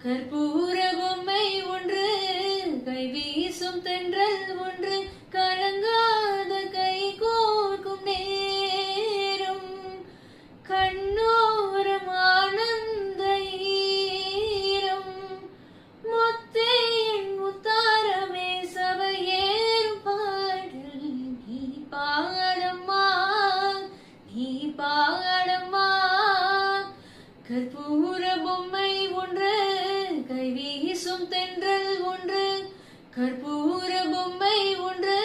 கற்பூர பொம்மை ஒன்று, கை வீசும் தென்றல் ஒன்று, கலங்காத கை கோர்க்கும் நேரம், கண்ணோரம் ஆனந்த ஈரம், முத்தே என் முத்தாரமே சபையேறும் பாடல் நீ பாடம்மா, நீ பாடம்மா. கற்பூர பொம்மை ஒன்று, கை வீசும் தென்றல் ஒன்று, கற்பூர பொம்மை ஒன்று,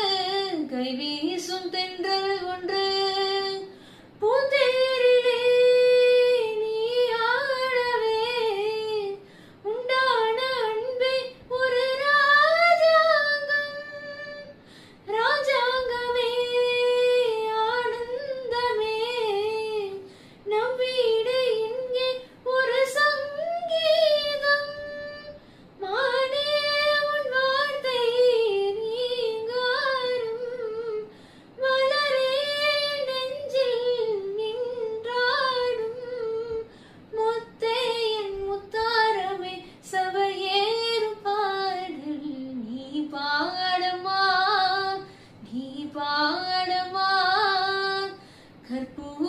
கை வீசும் தென்றல் ஒன்று, பூந்தேரிலே நீ ஆடவே உண்டான அன்பே ஒரு ராஜாங்கம், ராஜாங்கமே ஆனந்தமே, நம் வீடு இங்கே ஒரு சங்கீதம், மானே உன் வார்த்தை நீங்காரும், மலரே நெஞ்சில் நின்றாடும், முத்தே என் முத்தாரமே சபையேறும் பாடல் நீ பாடம்மா, நீ பாடம்மா. கற்பூர